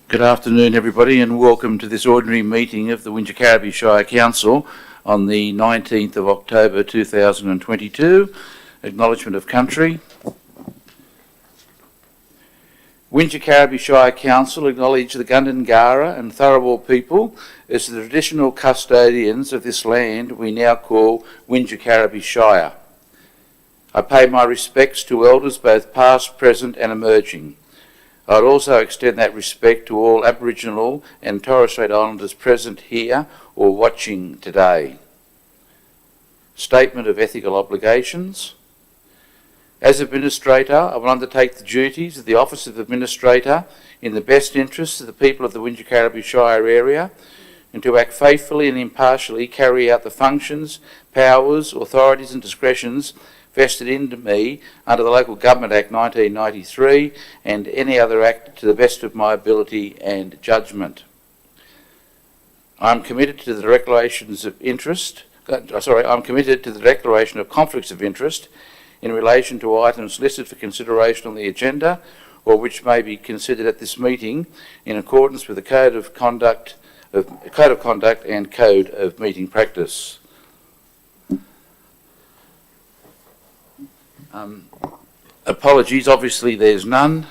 Good afternoon, everybody, and welcome to this ordinary meeting of the Wingecarribee Shire Council on the 19th of October 2022. Acknowledgement of country. Wingecarribee Shire Council acknowledge the Gundungurra and Tharawal people as the traditional custodians of this land we now call Wingecarribee Shire. I pay my respects to elders both past, present and emerging. I would also extend that respect to all Aboriginal and Torres Strait Islanders present here or watching today. Statement of ethical obligations. As Administrator, I will undertake the duties of the Office of Administrator in the best interests of the people of the Wingecarribee Shire area and to act faithfully and impartially carry out the functions, powers, authorities and discretions vested into me under the Local Government Act 1993 and any other act to the best of my ability and judgment. I am committed to the declarations of interest. I'm committed to the declaration of conflicts of interest in relation to items listed for consideration on the agenda or which may be considered at this meeting in accordance with the Code of Conduct and Code of Meeting Practice. Apologies, obviously there's none.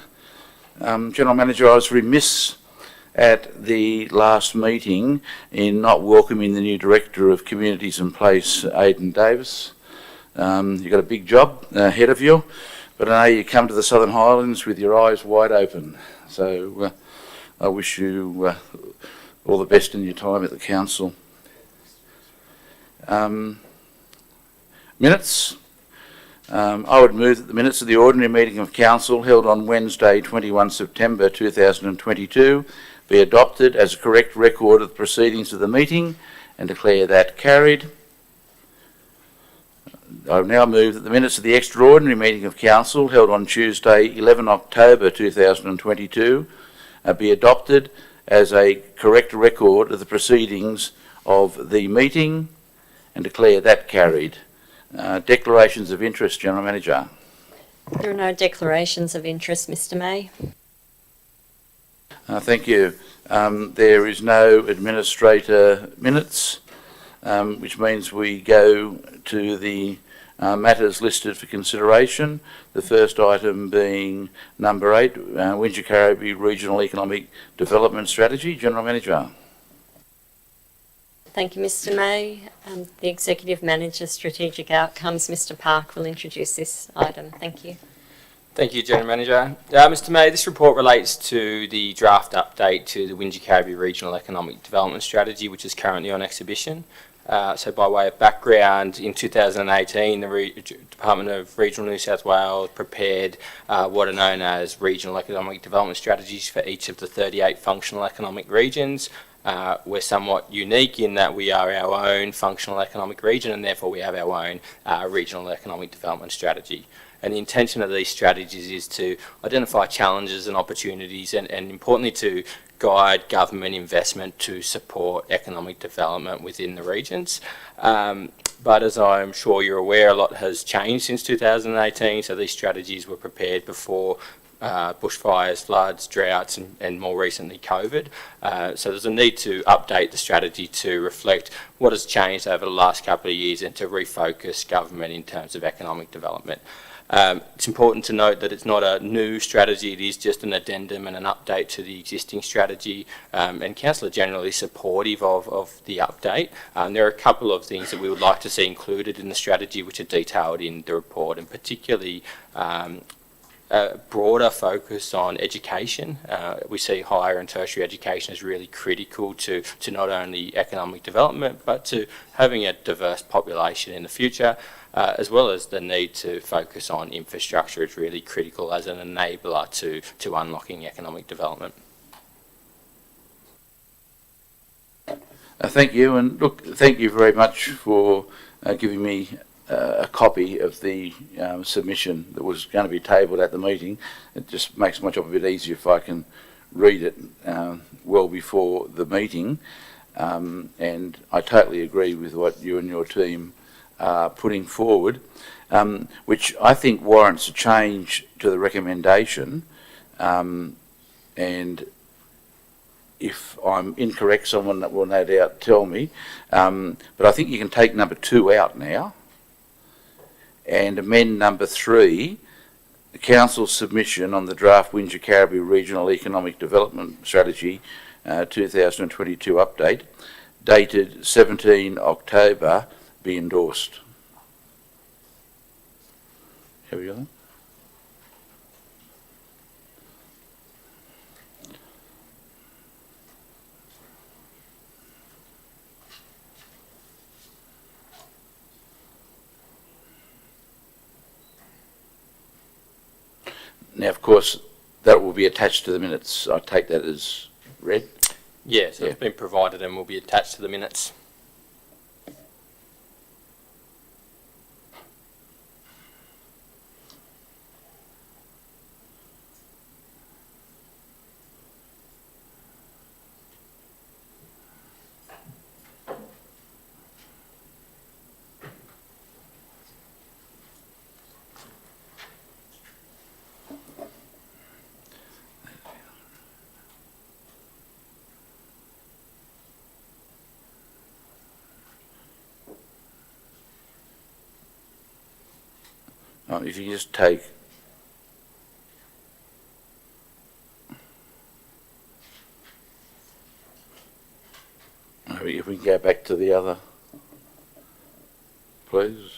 General Manager, I was remiss at the last meeting in not welcoming the new Director of Communities and Place, Aidan Davis. You've got a big job ahead of you, but I know you come to the Southern Highlands with your eyes wide open. So I wish you all the best in your time at the Council. Minutes. I would move that the minutes of the ordinary meeting of Council held on Wednesday 21 September 2022 be adopted as a correct record of the proceedings of the meeting and declare that carried. I now move that the minutes of the extraordinary meeting of Council held on Tuesday 11 October 2022 be adopted as a correct record of the proceedings of the meeting and declare that carried. Declarations of interest, General Manager. There are no declarations of interest, Mr. May. Thank you. There is no administrator minutes, which means we go to the matters listed for consideration. The first item being number 8, Wingecarribee Regional Economic Development Strategy. General Manager. Thank you, Mr. May. The Executive Manager Strategic Outcomes, Mr. Park, will introduce this item. Thank you. Thank you, General Manager. Mr. May, this report relates to the draft update to the Wingecarribee Regional Economic Development Strategy, which is currently on exhibition. So by way of background, in 2018, the Department of Regional New South Wales prepared what are known as Regional Economic Development Strategies for each of the 38 functional economic regions. We're somewhat unique in that we are our own functional economic region and therefore we have our own regional economic development strategy. And the intention of these strategies is to identify challenges and opportunities and importantly to guide government investment to support economic development within the regions. But as I'm sure you're aware, a lot has changed since 2018, so these strategies were prepared before bushfires, floods, droughts and more recently COVID. So there's a need to update the strategy to reflect what has changed over the last couple of years and to refocus government in terms of economic development. It's important to note that it's not a new strategy, it is just an addendum and an update to the existing strategy, and Council are generally supportive of the update. There are a couple of things that we would like to see included in the strategy which are detailed in the report, and particularly a broader focus on education. We see higher and tertiary education as really critical to not only economic development but to having a diverse population in the future, as well as the need to focus on infrastructure is really critical as an enabler to unlocking economic development. Thank you, and look, thank you very much for giving me a copy of the submission that was going to be tabled at the meeting. It just makes my job a bit easier if I can read it well before the meeting. And I totally agree with what you and your team are putting forward, which I think warrants a change to the recommendation. And if I'm incorrect, someone will no doubt tell me. But I think you can take number 2 out now and amend number 3, the Council's submission on the draft Wingecarribee Regional Economic Development Strategy 2022 update, dated 17 October, be endorsed. Have you got that? Now, of course, that will be attached to the minutes. I take that as read. Yes, Yeah. it's been provided and will be attached to the minutes. If you just take if we can go back to the other, please.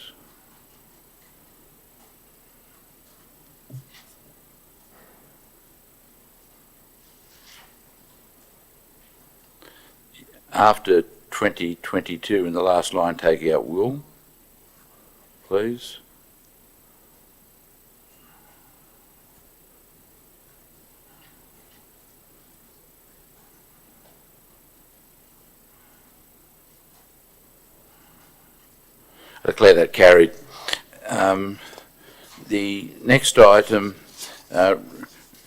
After 2022, in the last line, take out will, please. I declare that carried. The next item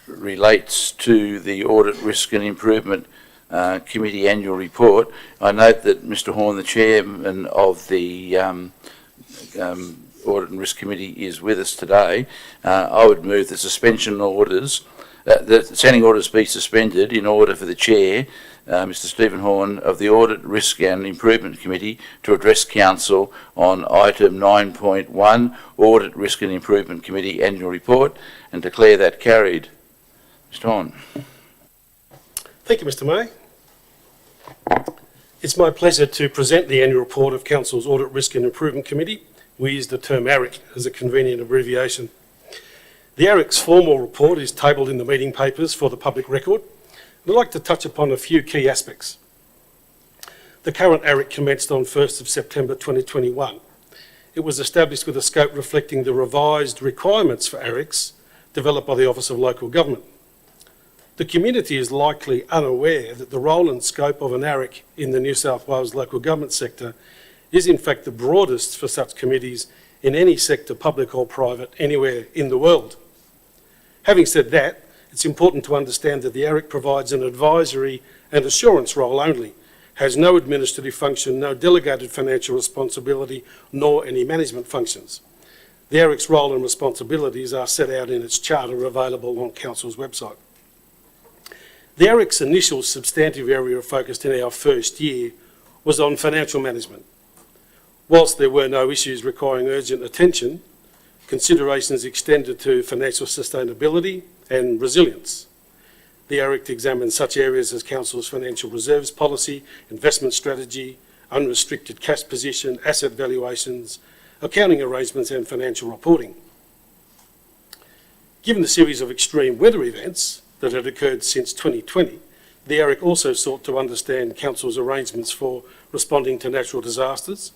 relates to the Audit, Risk and Improvement Committee Annual Report. I note that Mr Horn, the Chairman of the Audit and Risk Committee, is with us today. I would move the suspension orders, the standing orders be suspended in order for the Chair, Mr Stephen Horn, of the Audit, Risk and Improvement Committee to address Council on item 9.1, Audit, Risk and Improvement Committee Annual Report, and declare that carried. Mr Horn. Thank you, Mr May. It's my pleasure to present the annual report of Council's Audit, Risk and Improvement Committee. We use the term ARIC as a convenient abbreviation. The ARIC's formal report is tabled in the meeting papers for the public record. I'd like to touch upon a few key aspects. The current ARIC commenced on 1st of September 2021. It was established with a scope reflecting the revised requirements for ARICs developed by the Office of Local Government. The community is likely unaware that the role and scope of an ARIC in the New South Wales local government sector is in fact the broadest for such committees in any sector, public or private, anywhere in the world. Having said that, it's important to understand that the ARIC provides an advisory and assurance role only, has no administrative function, no delegated financial responsibility, nor any management functions. The ARIC's role and responsibilities are set out in its charter available on Council's website. The ARIC's initial substantive area of focus in our first year was on financial management. Whilst there were no issues requiring urgent attention, considerations extended to financial sustainability and resilience. The ARIC examined such areas as Council's financial reserves policy, investment strategy, unrestricted cash position, asset valuations, accounting arrangements and financial reporting. Given the series of extreme weather events that had occurred since 2020, the ARIC also sought to understand Council's arrangements for responding to natural disasters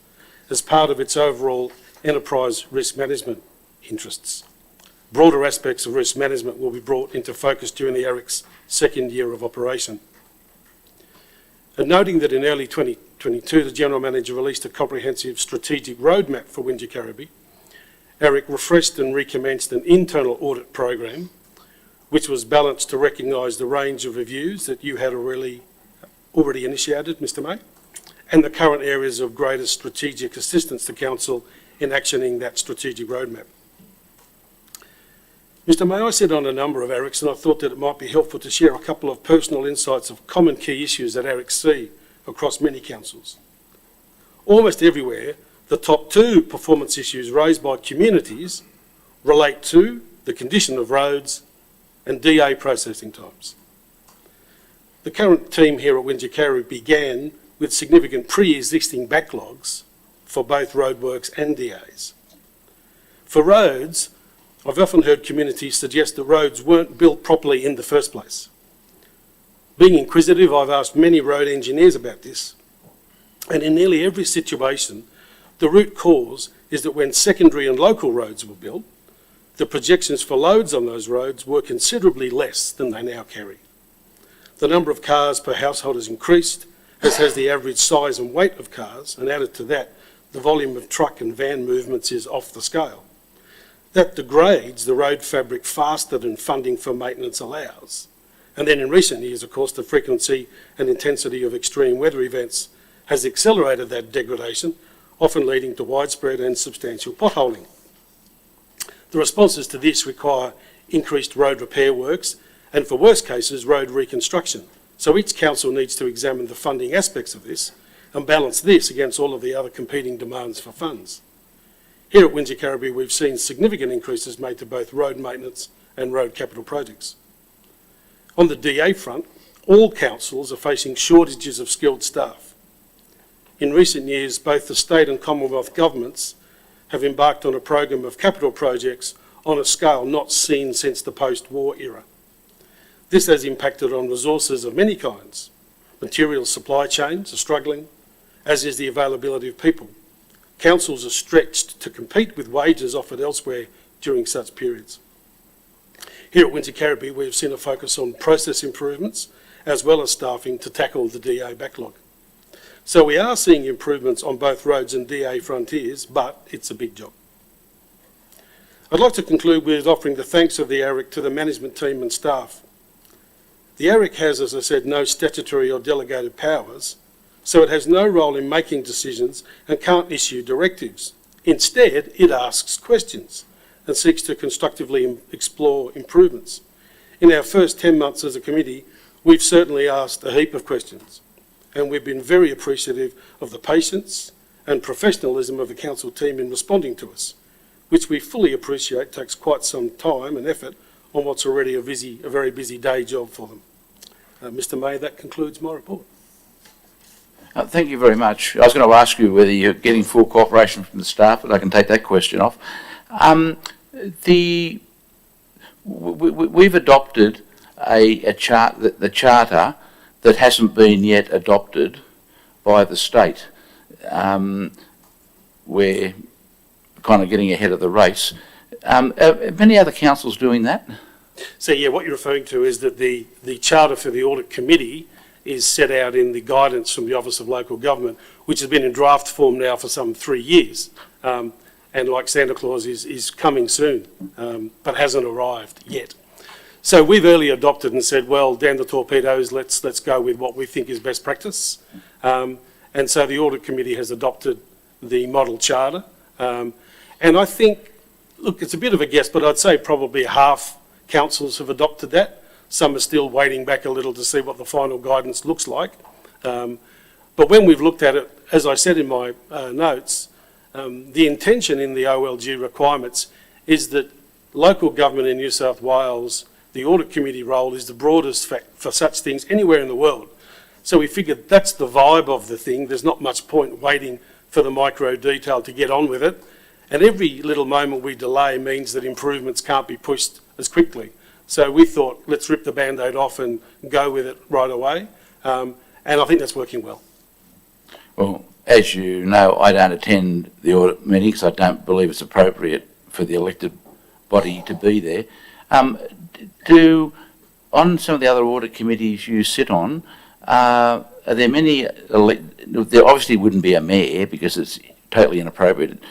as part of its overall enterprise risk management interests. Broader aspects of risk management will be brought into focus during the ARIC's second year of operation. And noting that in early 2022, the General Manager released a comprehensive strategic roadmap for Wingecarribee, ARIC refreshed and recommenced an internal audit program which was balanced to recognise the range of reviews that you had already initiated, Mr May, and the current areas of greatest strategic assistance to Council in actioning that strategic roadmap. Mr May, I sit on a number of ARICs and I thought that it might be helpful to share a couple of personal insights of common key issues that ARICs see across many councils. Almost everywhere, the top two performance issues raised by communities relate to the condition of roads and DA processing times. The current team here at Wingecarribee began with significant pre-existing backlogs for both roadworks and DAs. For roads, I've often heard communities suggest that roads weren't built properly in the first place. Being inquisitive, I've asked many road engineers about this, and in nearly every situation, the root cause is that when secondary and local roads were built, the projections for loads on those roads were considerably less than they now carry. The number of cars per household has increased, as has the average size and weight of cars, and added to that, the volume of truck and van movements is off the scale. That degrades the road fabric faster than funding for maintenance allows. And then in recent years, of course, the frequency and intensity of extreme weather events has accelerated that degradation, often leading to widespread and substantial potholing. The responses to this require increased road repair works and, for worst cases, road reconstruction. So each council needs to examine the funding aspects of this and balance this against all of the other competing demands for funds. Here at Wingecarribee, we've seen significant increases made to both road maintenance and road capital projects. On the DA front, all councils are facing shortages of skilled staff. In recent years, both the state and Commonwealth governments have embarked on a program of capital projects on a scale not seen since the post-war era. This has impacted on resources of many kinds. Material supply chains are struggling, as is the availability of people. Councils are stretched to compete with wages offered elsewhere during such periods. Here at Wingecarribee, we have seen a focus on process improvements as well as staffing to tackle the DA backlog. So we are seeing improvements on both roads and DA frontiers, but it's a big job. I'd like to conclude with offering the thanks of the ARIC to the management team and staff. The ARIC has, as I said, no statutory or delegated powers, so it has no role in making decisions and can't issue directives. Instead, it asks questions and seeks to constructively explore improvements. In our first 10 months as a committee, we've certainly asked a heap of questions, and we've been very appreciative of the patience and professionalism of the council team in responding to us, which we fully appreciate takes quite some time and effort on what's already a very busy day job for them. Mr May, that concludes my report. Thank you very much. I was going to ask you whether you're getting full cooperation from the staff, but I can take that question off. We've adopted the charter that hasn't been yet adopted by the state. We're kind of getting ahead of the race. Are many other councils doing that? So yeah, what you're referring to is that the charter for the audit committee is set out in the guidance from the Office of Local Government, which has been in draft form now for some 3 years. And like Santa Claus is coming soon, but hasn't arrived yet. So we've early adopted and said, well, damn the torpedoes, let's go with what we think is best practice. And so the audit committee has adopted the model charter. And I think, look, it's a bit of a guess, but I'd say probably half councils have adopted that. Some are still waiting back a little to see what the final guidance looks like. But when we've looked at it, as I said in my notes, the intention in the OLG requirements is that local government in New South Wales, the audit committee role is the broadest for such things anywhere in the world. So we figured that's the vibe of the thing. There's not much point waiting for the micro detail to get on with it. And every little moment we delay means that improvements can't be pushed as quickly. So we thought, let's rip the Band-Aid off and go with it right away. And I think that's working well. Well, as you know, I don't attend the audit meeting because I don't believe it's appropriate for the elected body to be there. On some of the other audit committees you sit on, are there many, there obviously wouldn't be a mayor because it's totally inappropriate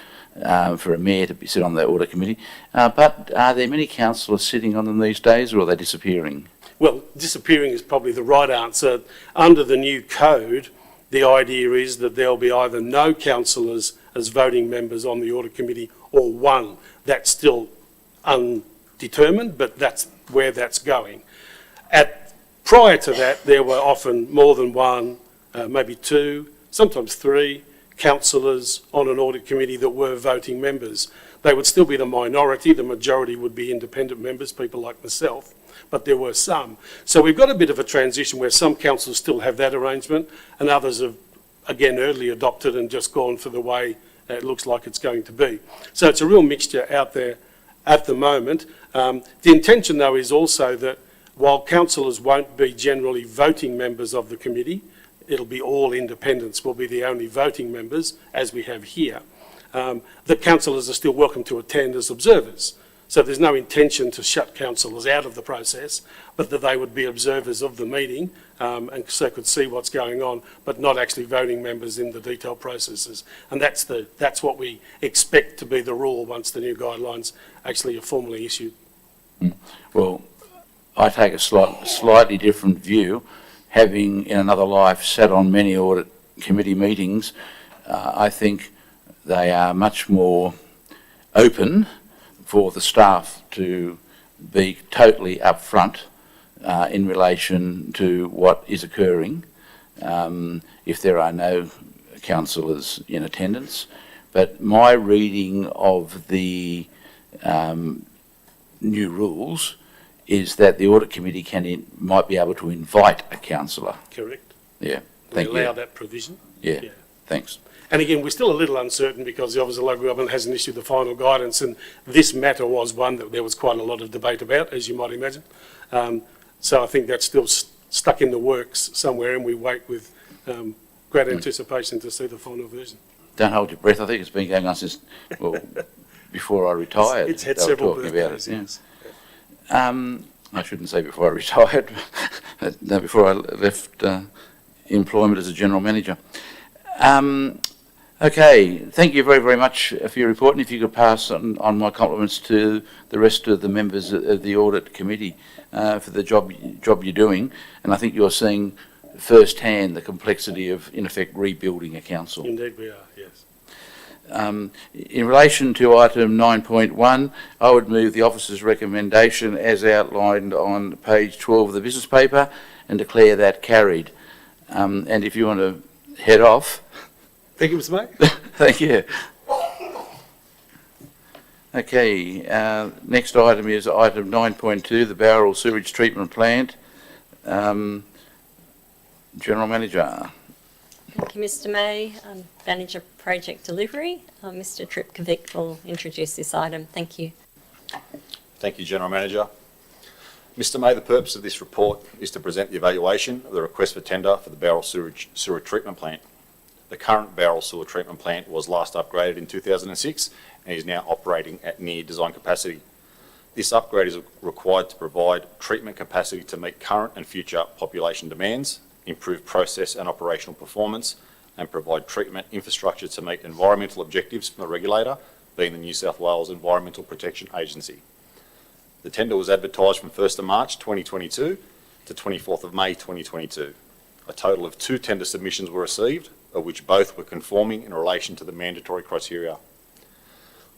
for a mayor to sit on the audit committee, but are there many councillors sitting on them these days, or are they disappearing? Well, disappearing is probably the right answer. Under the new code, the idea is that there'll be either no councillors as voting members on the audit committee or one. That's still determined, but that's where that's going. Prior to that, there were often more than one, maybe two, sometimes three councillors on an audit committee that were voting members. They would still be the minority. The majority would be independent members, people like myself, but there were some. So we've got a bit of a transition where some councils still have that arrangement and others have, again, early adopted and just gone for the way it looks like it's going to be. So it's a real mixture out there at the moment. The intention, though, is also that while councillors won't be generally voting members of the committee, it'll be all independents will be the only voting members, as we have here. The councillors are still welcome to attend as observers. So there's no intention to shut councillors out of the process, but that they would be observers of the meeting and so could see what's going on, but not actually voting members in the detailed processes. And that's what we expect to be the rule once the new guidelines actually are formally issued. Well, I take a slightly different view. Having in another life sat on many audit committee meetings, I think they are much more open for the staff to be totally upfront in relation to what is occurring if there are no councillors in attendance. But my reading of the new rules is that the audit committee might be able to invite a councillor. Correct. Yeah, They thank allow you. that provision. Yeah, Yeah. thanks. And again, we're still a little uncertain because the Office of Local Government hasn't issued the final guidance, and this matter was one that there was quite a lot of debate about, as you might imagine. So I think that's still stuck in the works somewhere, and we wait with great anticipation to see the final version. Don't hold your breath. I think it's been going on since, well, before I retired. It's had they were several talking about birthdays, it, yeah. yes. I shouldn't say before I retired, no, before I left employment as a general manager. Okay, thank you very, very much for your report, and if you could pass on my compliments to the rest of the members of the audit committee for the job you're doing, and I think you're seeing firsthand the complexity of, in effect, rebuilding a council. Indeed we are, yes. In relation to item 9.1, I would move the officer's recommendation as outlined on page 12 of the business paper and declare that carried. And if you want to head off. Thank you, Mr. May. Thank you. Okay, next item is item 9.2, the Bowral Sewage Treatment Plant. General Manager. Thank you, Mr. May. Manager Project Delivery. Mr. Tripkovic will introduce this item. Thank you. Thank you, General Manager. Mr. May, the purpose of this report is to present the evaluation of the request for tender for the Bowral Sewer Treatment Plant. The current Bowral Sewer Treatment Plant was last upgraded in 2006 and is now operating at near design capacity. This upgrade is required to provide treatment capacity to meet current and future population demands, improve process and operational performance, and provide treatment infrastructure to meet environmental objectives from the regulator, being the New South Wales Environmental Protection Agency. The tender was advertised from 1st of March 2022 to 24th of May 2022. A total of 2 tender submissions were received, of which both were conforming in relation to the mandatory criteria.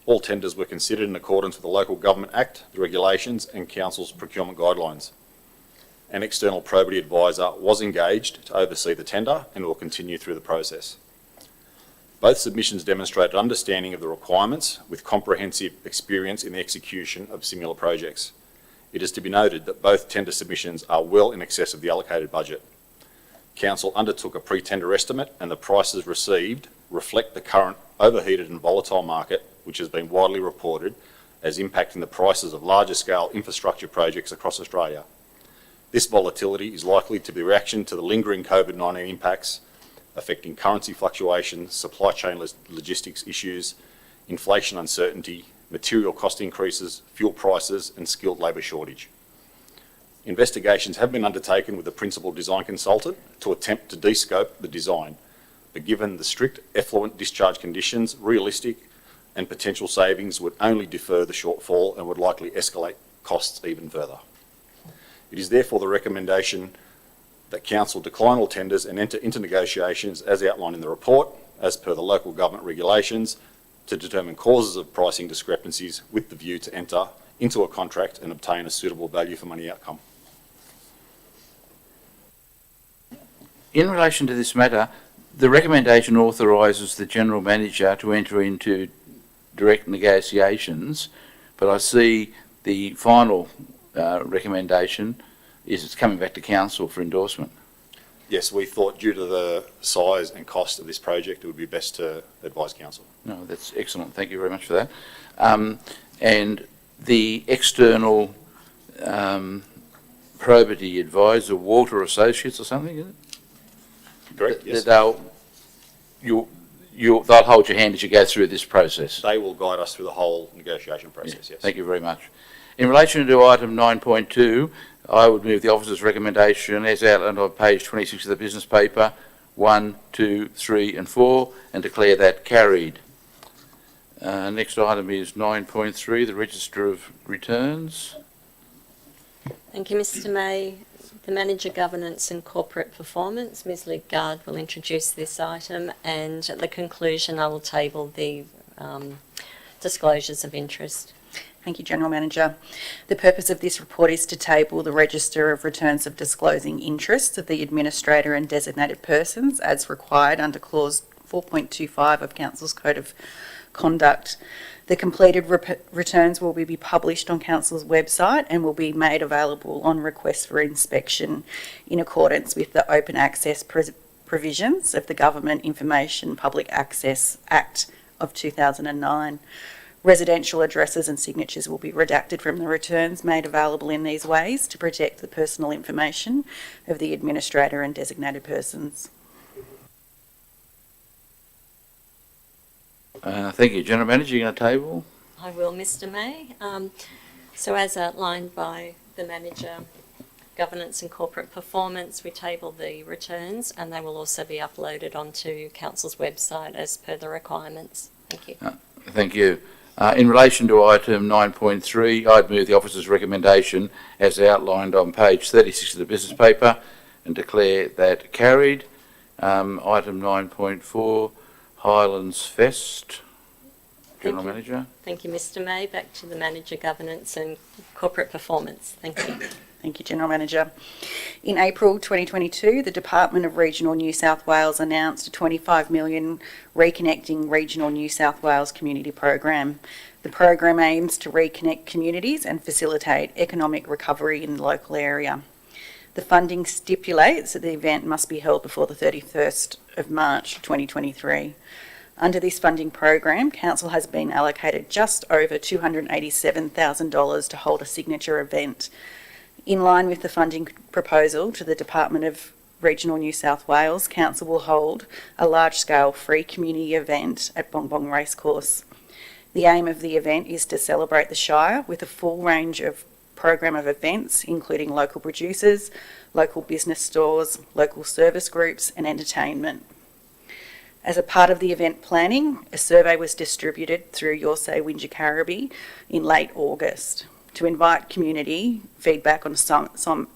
All tenders were considered in accordance with the Local Government Act, the regulations and Council's procurement guidelines. An external probity advisor was engaged to oversee the tender and will continue through the process. Both submissions demonstrated understanding of the requirements with comprehensive experience in the execution of similar projects. It is to be noted that both tender submissions are well in excess of the allocated budget. Council undertook a pre-tender estimate and the prices received reflect the current overheated and volatile market, which has been widely reported as impacting the prices of larger scale infrastructure projects across Australia. This volatility is likely to be a reaction to the lingering COVID-19 impacts affecting currency fluctuations, supply chain logistics issues, inflation uncertainty, material cost increases, fuel prices and skilled labour shortage. Investigations have been undertaken with the principal design consultant to attempt to de-scope the design, but given the strict effluent discharge conditions, realistic and potential savings would only defer the shortfall and would likely escalate costs even further. It is therefore the recommendation that Council decline all tenders and enter into negotiations as outlined in the report, as per the local government regulations, to determine causes of pricing discrepancies with the view to enter into a contract and obtain a suitable value for money outcome. In relation to this matter, the recommendation authorises the General Manager to enter into direct negotiations, but I see the final recommendation is it's coming back to Council for endorsement. Yes, we thought due to the size and cost of this project, it would be best to advise Council. No, that's excellent. Thank you very much for that. And the external probity advisor, Walter Associates or something, is it? Correct? Yes. They'll hold your hand as you go through this process. They will guide us through the whole negotiation process, yes. Thank you very much. In relation to item 9.2, I would move the officer's recommendation as outlined on page 26 of the business paper, 1, 2, 3 and 4, and declare that carried. Next item is 9.3, the Register of Returns. Thank you, Mr. May. The Manager Governance and Corporate Performance, Ms Lidgard, will introduce this item, and at the conclusion I will table the disclosures of interest. Thank you, General Manager. The purpose of this report is to table the register of returns of disclosing interests of the Administrator and designated persons as required under Clause 4.25 of Council's Code of Conduct. The completed returns will be published on Council's website and will be made available on request for inspection in accordance with the Open Access provisions of the Government Information Public Access Act of 2009. Residential addresses and signatures will be redacted from the returns made available in these ways to protect the personal information of the Administrator and designated persons. Thank you. General Manager, you're going to table? I will, Mr. May. So as outlined by the Manager Governance and Corporate Performance, we table the returns and they will also be uploaded onto Council's website as per the requirements. Thank you. Thank you. In relation to item 9.3, I'd move the officer's recommendation as outlined on page 36 of the business paper and declare that carried. Item 9.4, Highlands Fest. General Manager. Thank you, Mr. May. Back to the Manager Governance and Corporate Performance. Thank you. Thank you, General Manager. In April 2022, the Department of Regional New South Wales announced a $25 million Reconnecting Regional New South Wales community program. The program aims to reconnect communities and facilitate economic recovery in the local area. The funding stipulates that the event must be held before the 31st of March 2023. Under this funding program, Council has been allocated just over $287,000 to hold a signature event. In line with the funding proposal to the Department of Regional New South Wales, Council will hold a large-scale free community event at Bong Bong Racecourse. The aim of the event is to celebrate the Shire with a full range of program of events, including local producers, local business stores, local service groups and entertainment. As a part of the event planning, a survey was distributed through Your Say Wingecarribee in late August to invite community feedback on some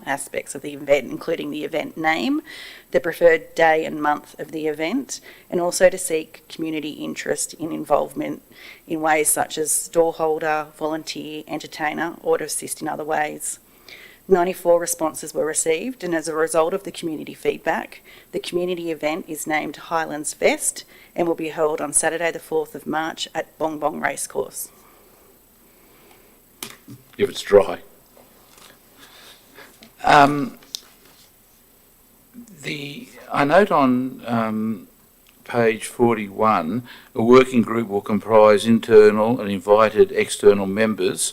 aspects of the event, including the event name, the preferred day and month of the event, and also to seek community interest in involvement in ways such as stallholder, volunteer, entertainer, or to assist in other ways. 94 responses were received, and as a result of the community feedback, the community event is named Highlands Fest and will be held on Saturday the 4th of March at Bong Bong Racecourse. If it's dry. I note on page 41, a working group will comprise internal and invited external members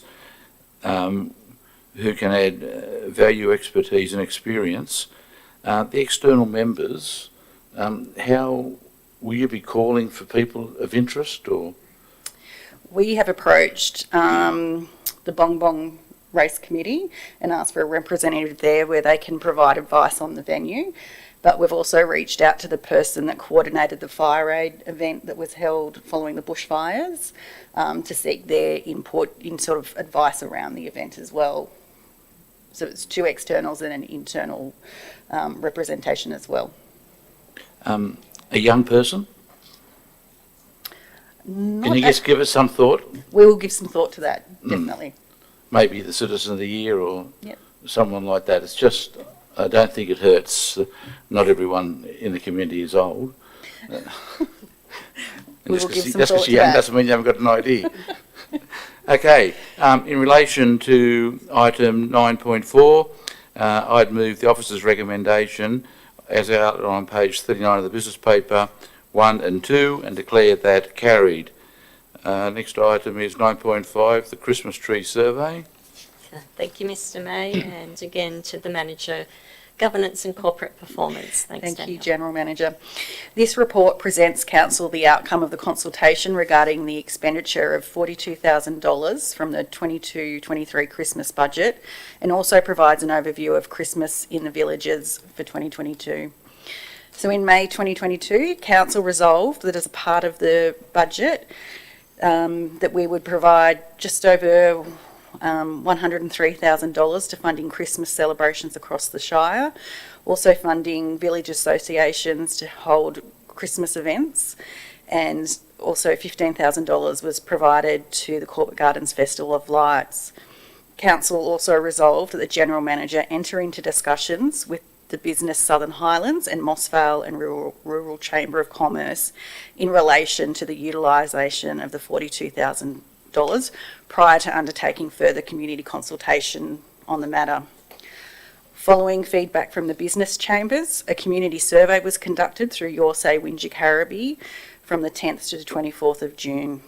who can add value, expertise and experience. The external members, how will you be calling for people of interest or? We have approached the Bong Bong Race Committee and asked for a representative there where they can provide advice on the venue. But we've also reached out to the person that coordinated the fire aid event that was held following the bushfires to seek their input in sort of advice around the event as well. So it's two externals and an internal representation as well. A young person? Can you just give it some thought? We will give some thought to that, definitely. Maybe the Citizen of the Year or Yep. someone like that. It's just, I don't think it hurts. Not everyone in the community is old. We will give some Just thought because to you're young that. doesn't mean you haven't got an idea. Okay, in relation to item 9.4, I'd move the officer's recommendation as outlined on page 39 of the business paper, 1 and 2, and declare that carried. Next item is 9.5, the Christmas tree survey. Thank you, Mr. May, and again to the manager, governance and corporate performance. Thanks, Thank you, Daniel. General Manager. This report presents Council the outcome of the consultation regarding the expenditure of $42,000 from the 22-23 Christmas budget, and also provides an overview of Christmas in the villages for 2022. So in May 2022, Council resolved that as a part of the budget, that we would provide just over $103,000 to funding Christmas celebrations across the Shire, also funding village associations to hold Christmas events, and also $15,000 was provided to the Corbett Gardens Festival of Lights. Council also resolved that the General Manager enter into discussions with the business Southern Highlands and Moss Vale and Rural Chamber of Commerce in relation to the utilisation of the $42,000 prior to undertaking further community consultation on the matter. Following feedback from the business chambers, a community survey was conducted through Your Say Wingecarribee from the 10th to the 24th of June.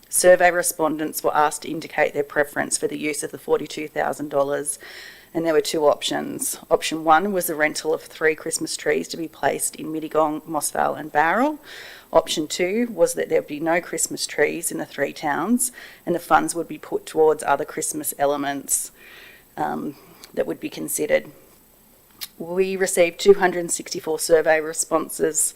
Survey respondents were asked to indicate their preference for the use of the $42,000, and there were two options. Option 1 was the rental of 3 Christmas trees to be placed in Mittagong, Moss Vale and Barrel. Option 2 was that there would be no Christmas trees in the 3 towns, and the funds would be put towards other Christmas elements that would be considered. We received 264 survey responses.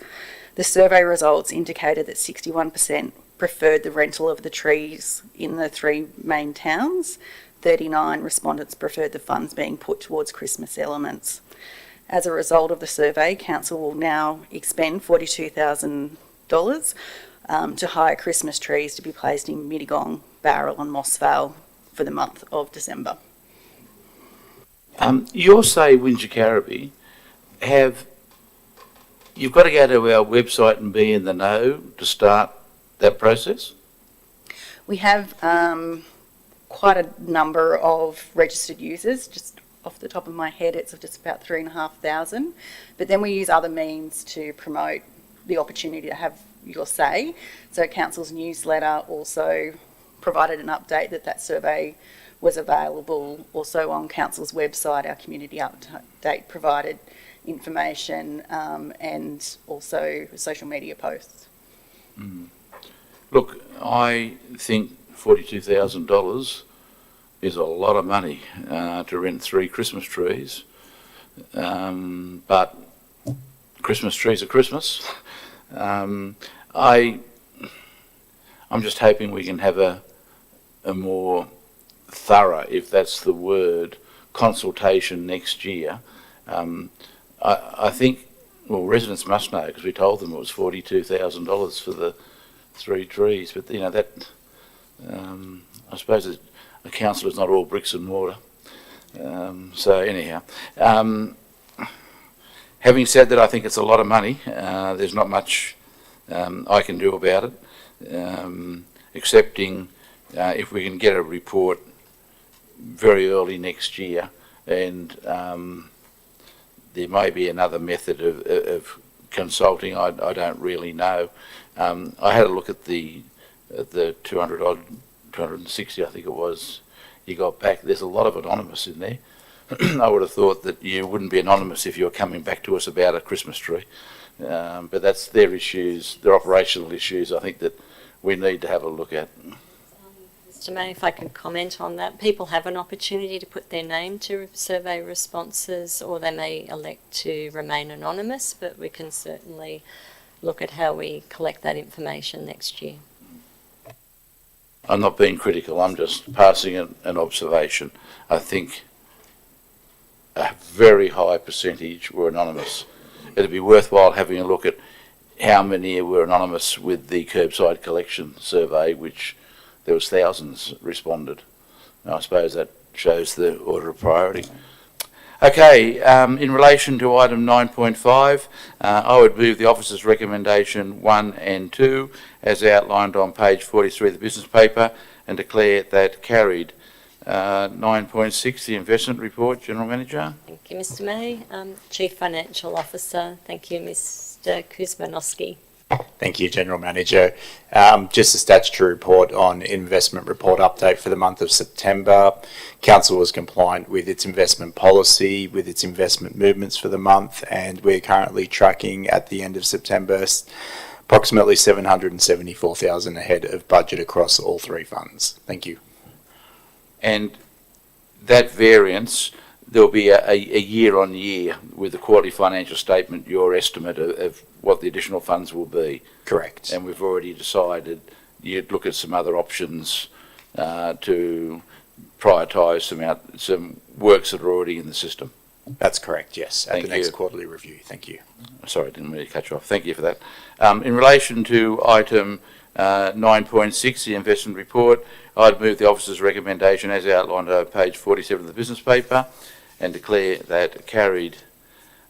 The survey results indicated that 61% preferred the rental of the trees in the 3 main towns. 39 respondents preferred the funds being put towards Christmas elements. As a result of the survey, Council will now expend $42,000 to hire Christmas trees to be placed in Mittagong, Barrel and Moss Vale for the month of December. Your Say Wingecarribee, you've got to go to our website and be in the know to start that process? We have quite a number of registered users. Just off the top of my head, it's just about 3,500. But then we use other means to promote the opportunity to have your say. So Council's newsletter also provided an update that survey was available. Also on Council's website, our community update provided information and also social media posts. Look, I think $42,000 is a lot of money to rent 3 Christmas trees, but Christmas trees are Christmas. I'm just hoping we can have a more thorough, if that's the word, consultation next year. I think, well, residents must know because we told them it was $42,000 for the 3 trees, but you know that I suppose a council is not all bricks and mortar. So anyhow, having said that, I think it's a lot of money. There's not much I can do about it, excepting if we can get a report very early next year, and there may be another method of consulting. I don't really know. I had a look at the 260, I think it was, you got back. There's a lot of anonymous in there. I would have thought that you wouldn't be anonymous if you were coming back to us about a Christmas tree. But that's their issues, their operational issues, I think, that we need to have a look at. Mr. May, if I can comment on that, people have an opportunity to put their name to survey responses, or they may elect to remain anonymous, but we can certainly look at how we collect that information next year. I'm not being critical, I'm just passing an observation. I think a very high percentage were anonymous. It'd be worthwhile having a look at how many were anonymous with the curbside collection survey, which there was thousands responded. I suppose that shows the order of priority. Okay, in relation to item 9.5, I would move the officer's recommendation 1 and 2 as outlined on page 43 of the business paper and declare that carried. 9.6, the investment report, General Manager. Thank you, Mr. May. Chief Financial Officer, thank you, Mr. Kuzmanowski. Thank you, General Manager. Just a statutory report on investment report update for the month of September. Council was compliant with its investment policy, with its investment movements for the month, and we're currently tracking at the end of September approximately $774,000 ahead of budget across all three funds. Thank you. And that variance, there'll be a year on year with the quarterly financial statement, your estimate of what the additional funds will be. Correct. And we've already decided you'd look at some other options to prioritise some works that are already in the system. That's correct, yes, at Thank the next you. quarterly review. Thank you. Sorry, I didn't really cut you off. Thank you for that. In relation to item 9.6, the investment report, I'd move the officer's recommendation as outlined on page 47 of the business paper and declare that carried.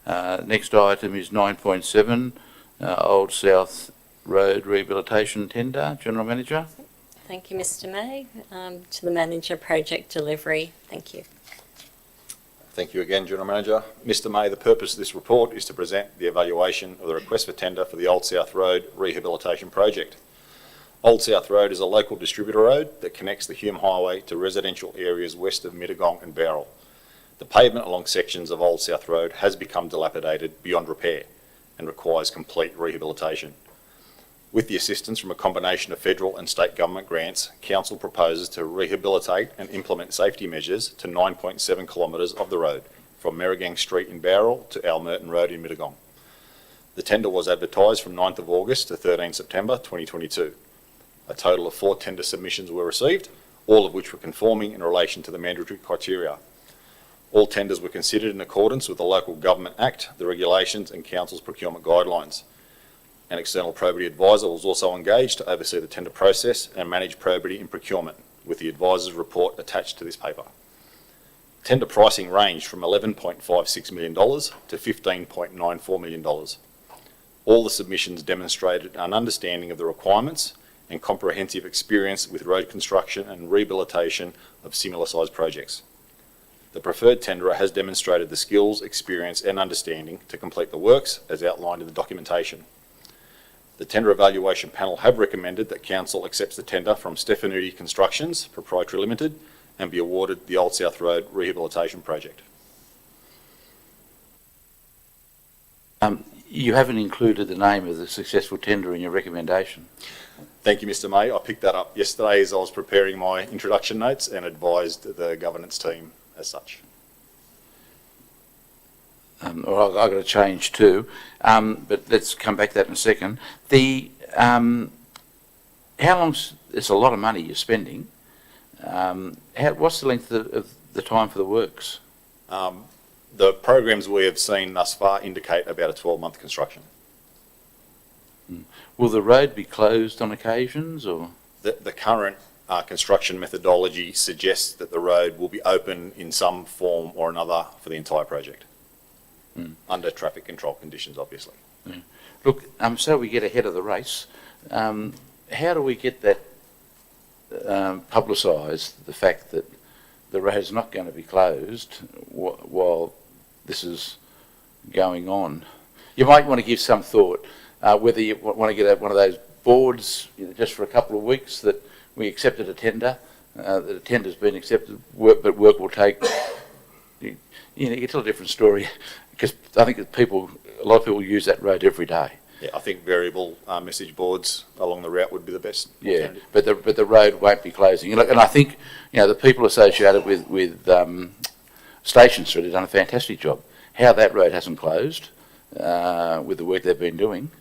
Next item is 9.7, Old South Road Rehabilitation Tender. General Manager. Thank you, Mr. May. To the Manager, Project Delivery, thank you. Thank you again, General Manager. Mr. May, the purpose of this report is to present the evaluation of the request for tender for the Old South Road Rehabilitation Project. Old South Road is a local distributor road that connects the Hume Highway to residential areas west of Mittagong and Bowral. The pavement along sections of Old South Road has become dilapidated beyond repair and requires complete rehabilitation. With the assistance from a combination of federal and state government grants, Council proposes to rehabilitate and implement safety measures to 9.7 kilometres of the road, from Merrigang Street in Bowral to Almerton Road in Mittagong. The tender was advertised from 9th of August to 13 September 2022. A total of 4 tender submissions were received, all of which were conforming in relation to the mandatory criteria. All tenders were considered in accordance with the Local Government Act, the regulations and Council's procurement guidelines. An external probity advisor was also engaged to oversee the tender process and manage probity in procurement, with the advisor's report attached to this paper. Tender pricing ranged from $11.56 million to $15.94 million. All the submissions demonstrated an understanding of the requirements and comprehensive experience with road construction and rehabilitation of similar-sized projects. The preferred tenderer has demonstrated the skills, experience and understanding to complete the works as outlined in the documentation. The Tender Evaluation Panel have recommended that Council accepts the tender from Stefanuti Constructions Proprietary Limited and be awarded the Old South Road Rehabilitation Project. You haven't included the name of the successful tender in your recommendation. Thank you, Mr. May. I picked that up yesterday as I was preparing my introduction notes and advised the governance team as such. Or I've got to change too, but let's come back to that in a second. How long's, it's a lot of money you're spending. What's the length of the time for the works? The programs we have seen thus far indicate about a 12-month construction. Will the road be closed on occasions, or? The current construction methodology suggests that the road will be open in some form or another for the entire project, under traffic control conditions, obviously. Yeah. Look, so we get ahead of the race. How do we get that publicised, the fact that the road's not going to be closed while this is going on? You might want to give some thought whether you want to get one of those boards, just for a couple of weeks, that we accepted a tender, that a tender's been accepted, but work will take. You tell a different story, because I think that a lot of people use that road every day. Yeah, I think variable message boards along the route would be the best alternative. But the road won't be closing, and I think the people associated with Station Street have done a fantastic job. How that road hasn't closed with the work they've been doing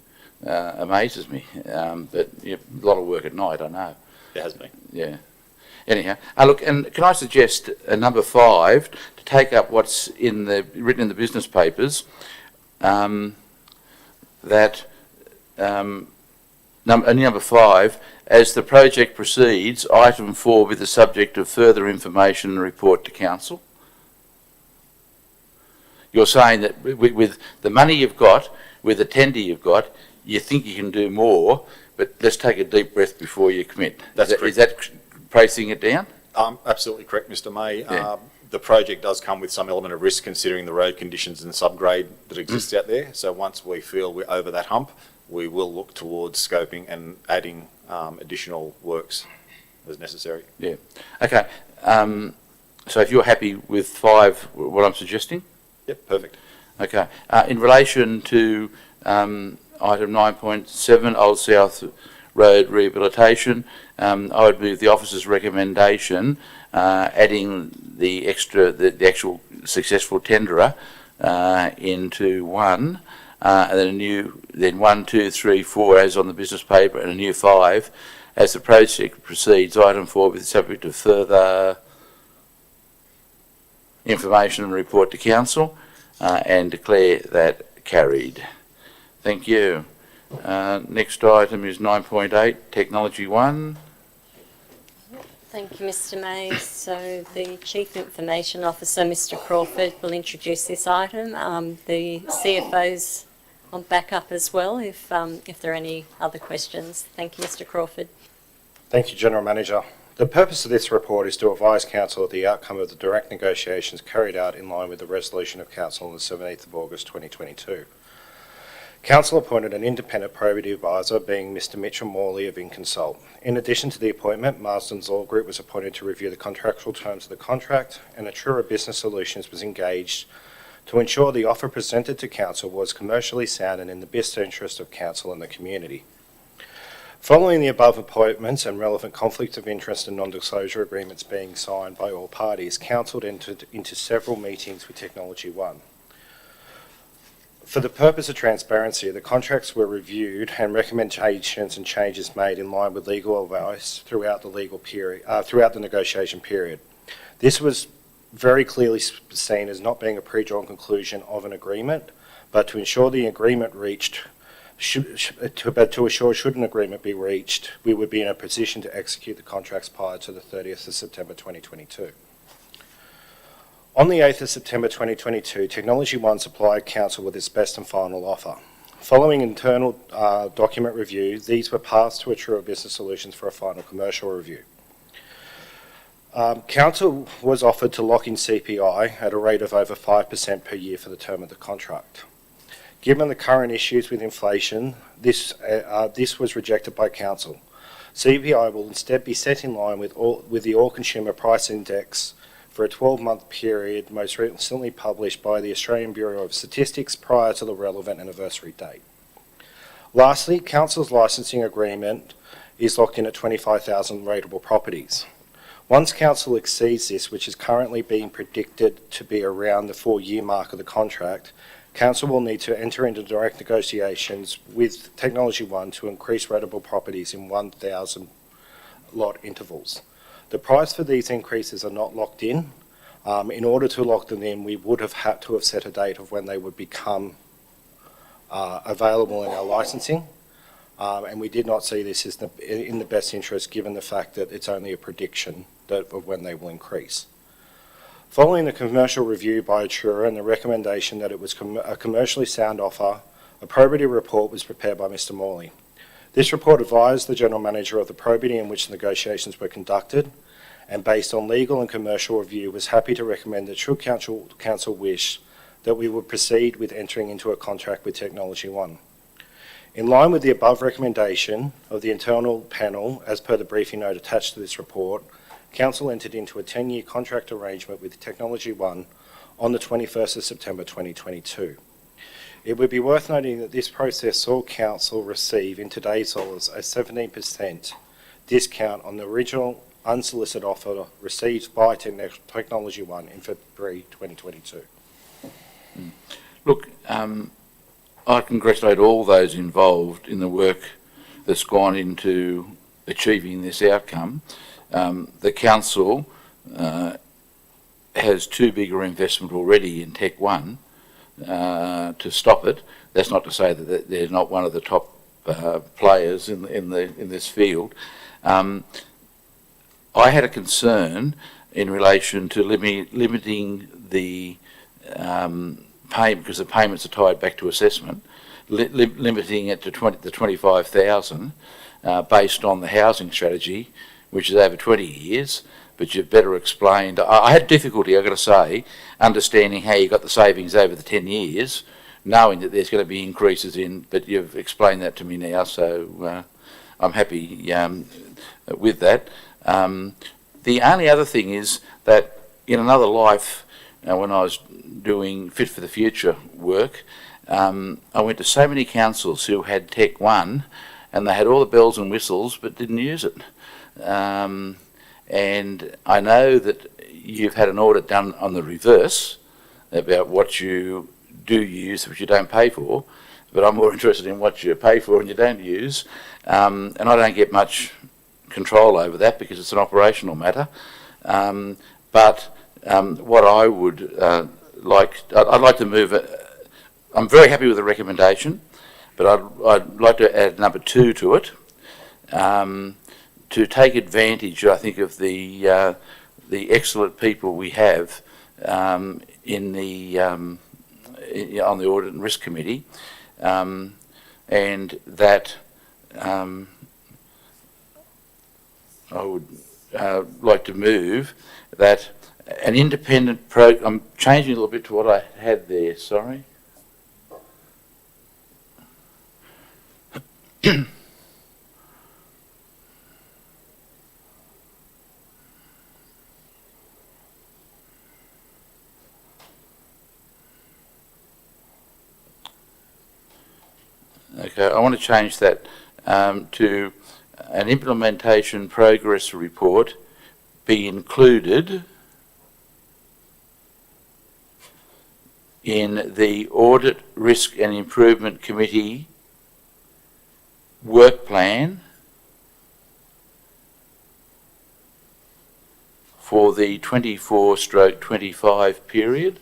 amazes me. But a lot of work at night, I know. There has been. Yeah. Anyhow, look, and can I suggest number 5 to take up what's written in the business papers, that number 5, as the project proceeds, item 4 be the subject of further information and report to council. You're saying that with the money you've got, with the tender you've got, you think you can do more, but let's take a deep breath before you commit. That's Is that pricing it down? Absolutely correct, Mr. May. Yeah. The project does come with some element of risk considering the road conditions and subgrade that exists out there. So once we feel we're over that hump, we will look towards scoping and adding additional works as necessary. Yeah. Okay. So if you're happy with 5, what I'm suggesting? Yep, perfect. Okay. In relation to item 9.7, Old South Road rehabilitation, I would move the officer's recommendation, adding the actual successful tenderer into 1, and then 1, 2, 3, 4 as on the business paper, and a new 5 as the project proceeds. Item 4 with the subject of further information and report to council, and declare that carried. Thank you. Next item is 9.8, Technology 1. Thank you, Mr. May. So the Chief Information Officer, Mr. Crawford, will introduce this item. The CFO's on backup as well if there are any other questions. Thank you, Mr. Crawford. Thank you, General Manager. The purpose of this report is to advise Council of the outcome of the direct negotiations carried out in line with the resolution of Council on the 17th of August 2022. Council appointed an independent probity advisor, being Mr. Mitchell Morley of Inconsult. In addition to the appointment, Marsden's Law Group was appointed to review the contractual terms of the contract, and Atura Business Solutions was engaged to ensure the offer presented to Council was commercially sound and in the best interest of Council and the community. Following the above appointments and relevant conflict of interest and non-disclosure agreements being signed by all parties, Council entered into several meetings with Technology One. For the purpose of transparency, the contracts were reviewed and recommendations and changes made in line with legal advice throughout the negotiation period. This was very clearly seen as not being a pre-drawn conclusion of an agreement, but to ensure the agreement reached, should an agreement be reached, we would be in a position to execute the contracts prior to the 30th of September 2022. On the 8th of September 2022, Technology One supplied Council with its best and final offer. Following internal document review, these were passed to Atura Business Solutions for a final commercial review. Council was offered to lock in CPI at a rate of over 5% per year for the term of the contract. Given the current issues with inflation, this was rejected by Council. CPI will instead be set in line with the All Consumer Price Index for a 12-month period, most recently published by the Australian Bureau of Statistics prior to the relevant anniversary date. Lastly, Council's licensing agreement is locked in at 25,000 rateable properties. Once Council exceeds this, which is currently being predicted to be around the 4-year mark of the contract, Council will need to enter into direct negotiations with Technology One to increase rateable properties in 1,000 lot intervals. The price for these increases are not locked in. In order to lock them in, we would have had to have set a date of when they would become available in our licensing, and we did not see this as in the best interest given the fact that it's only a prediction of when they will increase. Following the commercial review by Atura and the recommendation that it was a commercially sound offer, a probity report was prepared by Mr. Morley. This report advised the General Manager of the probity in which the negotiations were conducted, and based on legal and commercial review, was happy to recommend that should Council wish that we would proceed with entering into a contract with Technology One. In line with the above recommendation of the internal panel, as per the briefing note attached to this report, Council entered into a 10-year contract arrangement with Technology One on the 21st of September 2022. It would be worth noting that this process saw Council receive, in today's dollars, a 17% discount on the original unsolicited offer received by Technology One in February 2022. Look, I congratulate all those involved in the work that's gone into achieving this outcome. The council has too big an investment already in Tech One to stop it. That's not to say that they're not one of the top players in this field. I had a concern in relation to limiting the payment, because the payments are tied back to assessment, limiting it to the 25,000 based on the housing strategy, which is over 20 years. But you've better explained. I had difficulty, I've got to say, understanding how you got the savings over the 10 years, knowing that there's going to be increases in, but you've explained that to me now, so I'm happy with that. The only other thing is that in another life, when I was doing Fit for the Future work, I went to so many councils who had Tech 1 and they had all the bells and whistles but didn't use it. And I know that you've had an audit done on the reverse about what you do use which you don't pay for, but I'm more interested in what you pay for and you don't use. And I don't get much control over that because it's an operational matter. But what I would I'd like to move I'm very happy with the recommendation, but I'd like to add number 2 to it, to take advantage, I think, of the excellent people we have in the on the Audit and Risk Committee, and that I would like to move that an independent I'm changing a little bit to what I had there, sorry. Okay, I want to change that to an implementation progress report be included in the Audit, Risk and Improvement Committee work plan for the 24/25 period.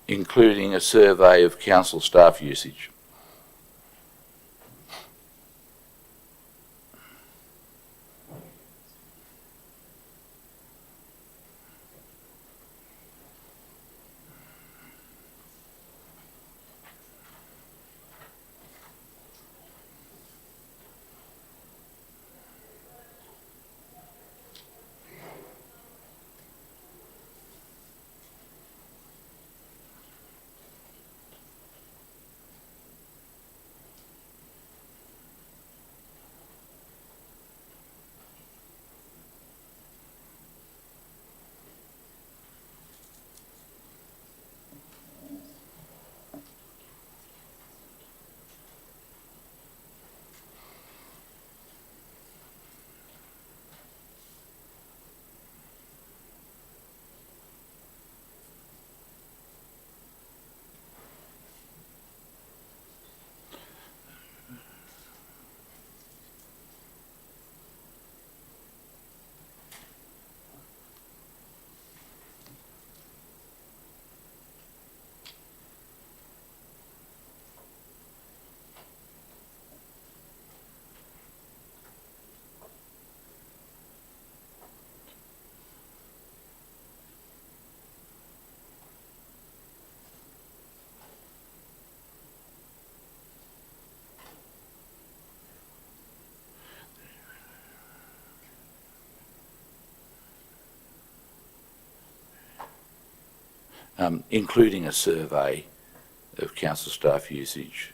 Including a survey of council staff usage. Including a survey of council staff usage.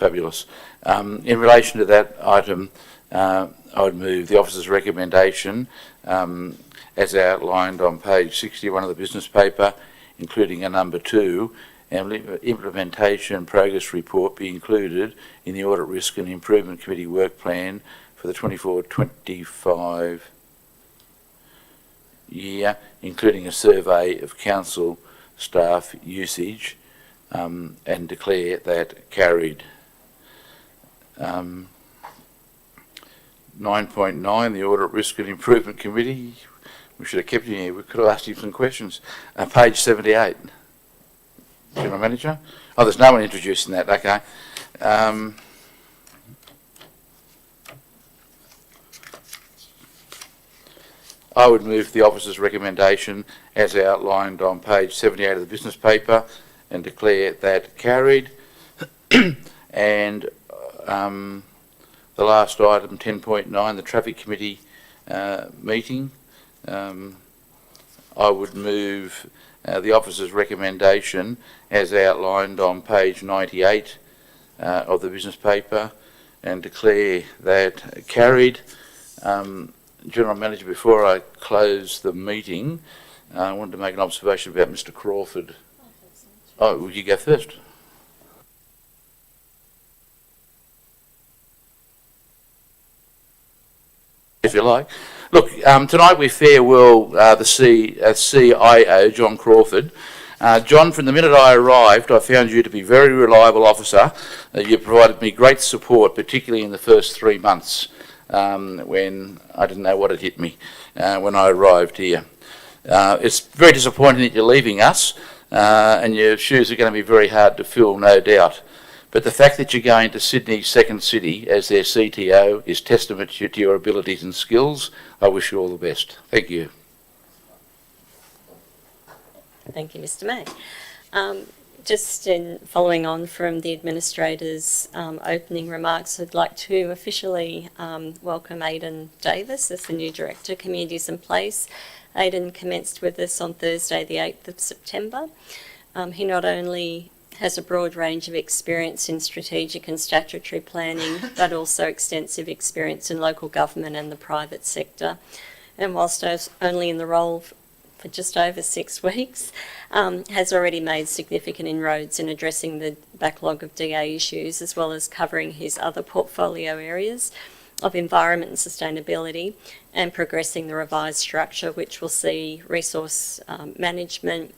Fabulous. In relation to that item, I would move the officer's recommendation as outlined on page 61 of the business paper, including a number 2, and implementation progress report be included in the Audit Risk and Improvement Committee work plan for the 24-25 year, including a survey of council staff usage, and declare that carried. 9.9, the Audit Risk and Improvement Committee. We should have kept him here. We could have asked him some questions. Page 78. General Manager. Oh, there's no one introducing that. Okay. I would move the officer's recommendation as outlined on page 78 of the business paper and declare that carried. And the last item, 10.9, the Traffic Committee meeting. I would move the officer's recommendation as outlined on page 98 of the business paper and declare that carried. General Manager, before I close the meeting, I wanted to make an observation about Mr. Crawford. Oh, would you go first? If you like. Look, tonight we farewell the CIO, John Crawford. John, from the minute I arrived, I found you to be a very reliable officer. You provided me great support, particularly in the first 3 months when I didn't know what had hit me when I arrived here. It's very disappointing that you're leaving us, and your shoes are going to be very hard to fill, no doubt. But the fact that you're going to Sydney's second city as their CTO is testament to your abilities and skills. I wish you all the best. Thank you. Thank you, Mr. May. Just in following on from the Administrator's opening remarks, I'd like to officially welcome Aidan Davis as the new Director, Communities and Place. Aidan commenced with us on Thursday, the 8th of September. He not only has a broad range of experience in strategic and statutory planning, but also extensive experience in local government and the private sector. And whilst I was only in the role for just over 6 weeks, has already made significant inroads in addressing the backlog of DA issues, as well as covering his other portfolio areas of environment and sustainability, and progressing the revised structure, which will see resource management,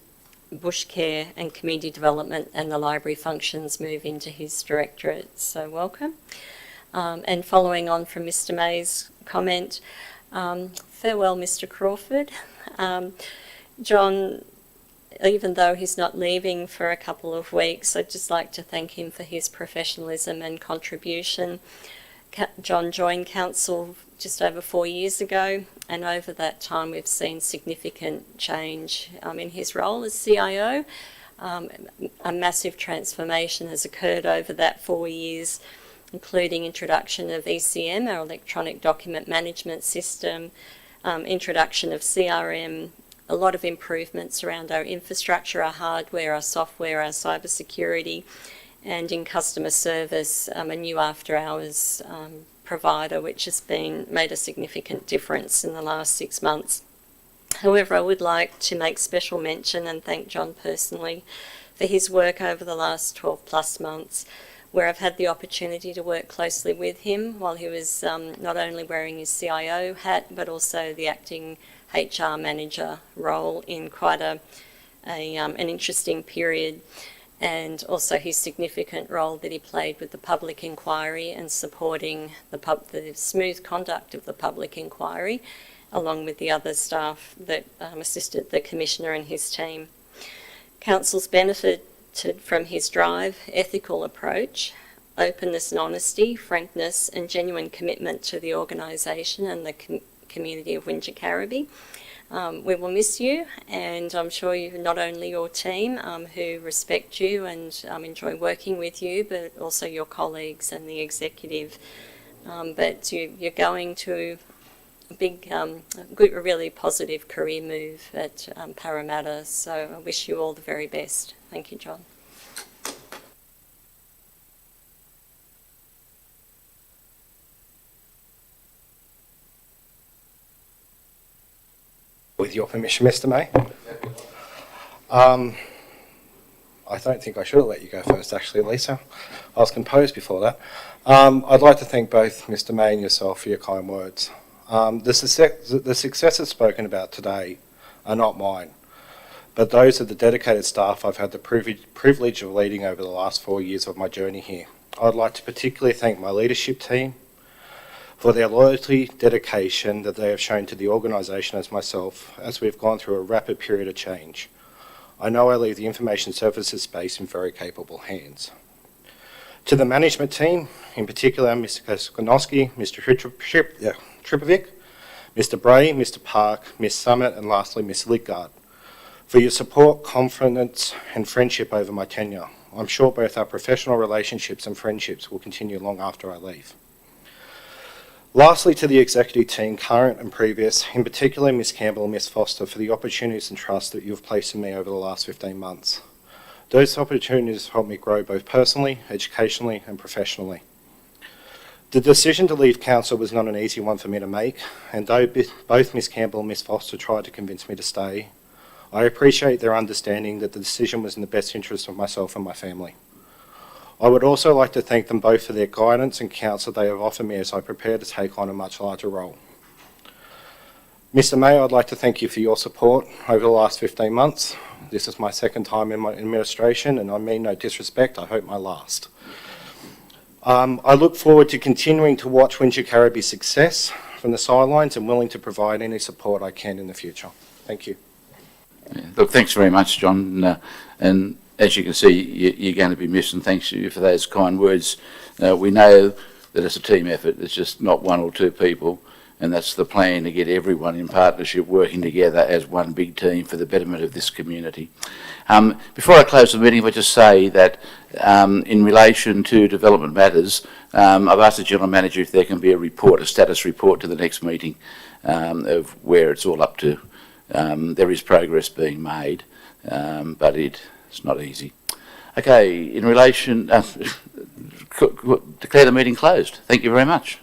bush care and community development and the library functions move into his directorate. So welcome. And following on from Mr. May's comment, farewell Mr. Crawford. John, even though he's not leaving for a couple of weeks, I'd just like to thank him for his professionalism and contribution. John joined council just over 4 years ago, and over that time we've seen significant change in his role as CIO. A massive transformation has occurred over that 4 years, including introduction of ECM, our electronic document management system, introduction of CRM, a lot of improvements around our infrastructure, our hardware, our software, our cybersecurity, and in customer service, a new after-hours provider, which has made a significant difference in the last 6 months. However, I would like to make special mention and thank John personally for his work over the last 12 plus months, where I've had the opportunity to work closely with him while he was not only wearing his CIO hat, but also the acting HR manager role in quite an interesting period, and also his significant role that he played with the public inquiry and supporting the smooth conduct of the public inquiry, along with the other staff that assisted the Commissioner and his team. Council's benefited from his drive, ethical approach, openness and honesty, frankness and genuine commitment to the organisation and the community of Wingecarribee. We will miss you, and I'm sure you, not only your team who respect you and enjoy working with you, but also your colleagues and the executive. But you're going to a really positive career move at Parramatta, so I wish you all the very best. Thank you, John. With your permission, Mr. May. I don't think I should have let you go first, actually, Lisa. I was composed before that. I'd like to thank both Mr. May and yourself for your kind words. The successes spoken about today are not mine, but those of the dedicated staff I've had the privilege of leading over the last 4 years of my journey here. I'd like to particularly thank my leadership team for their loyalty, dedication that they have shown to the organisation as myself as we've gone through a rapid period of change. I know I leave the information services space in very capable hands. To the management team, in particular Mr. Koskonoski, Mr. Tripovic, Mr. Bray, Mr. Park, Ms. Summit and lastly Ms. Lidgard, for your support, confidence and friendship over my tenure. I'm sure both our professional relationships and friendships will continue long after I leave. Lastly, to the executive team, current and previous, in particular Ms. Campbell and Ms. Foster, for the opportunities and trust that you have placed in me over the last 15 months. Those opportunities helped me grow both personally, educationally and professionally. The decision to leave council was not an easy one for me to make, and though both Ms. Campbell and Ms. Foster tried to convince me to stay, I appreciate their understanding that the decision was in the best interest of myself and my family. I would also like to thank them both for their guidance and counsel they have offered me as I prepare to take on a much larger role. Mr. May, I'd like to thank you for your support over the last 15 months. This is my second time in my administration, and I mean no disrespect, I hope my last. I look forward to continuing to watch Windsor Caribbee's success from the sidelines and willing to provide any support I can in the future. Thank you. Yeah, look, thanks very much, John. And as you can see, you're going to be missed, and thanks to you for those kind words. We know that it's a team effort. It's just not one or two people, and that's the plan, to get everyone in partnership working together as one big team for the betterment of this community. Before I close the meeting, I'll just say that in relation to development matters, I've asked the General Manager if there can be a report, a status report to the next meeting of where it's all up to. There is progress being made, but it's not easy. Okay, in relation, declare the meeting closed. Thank you very much.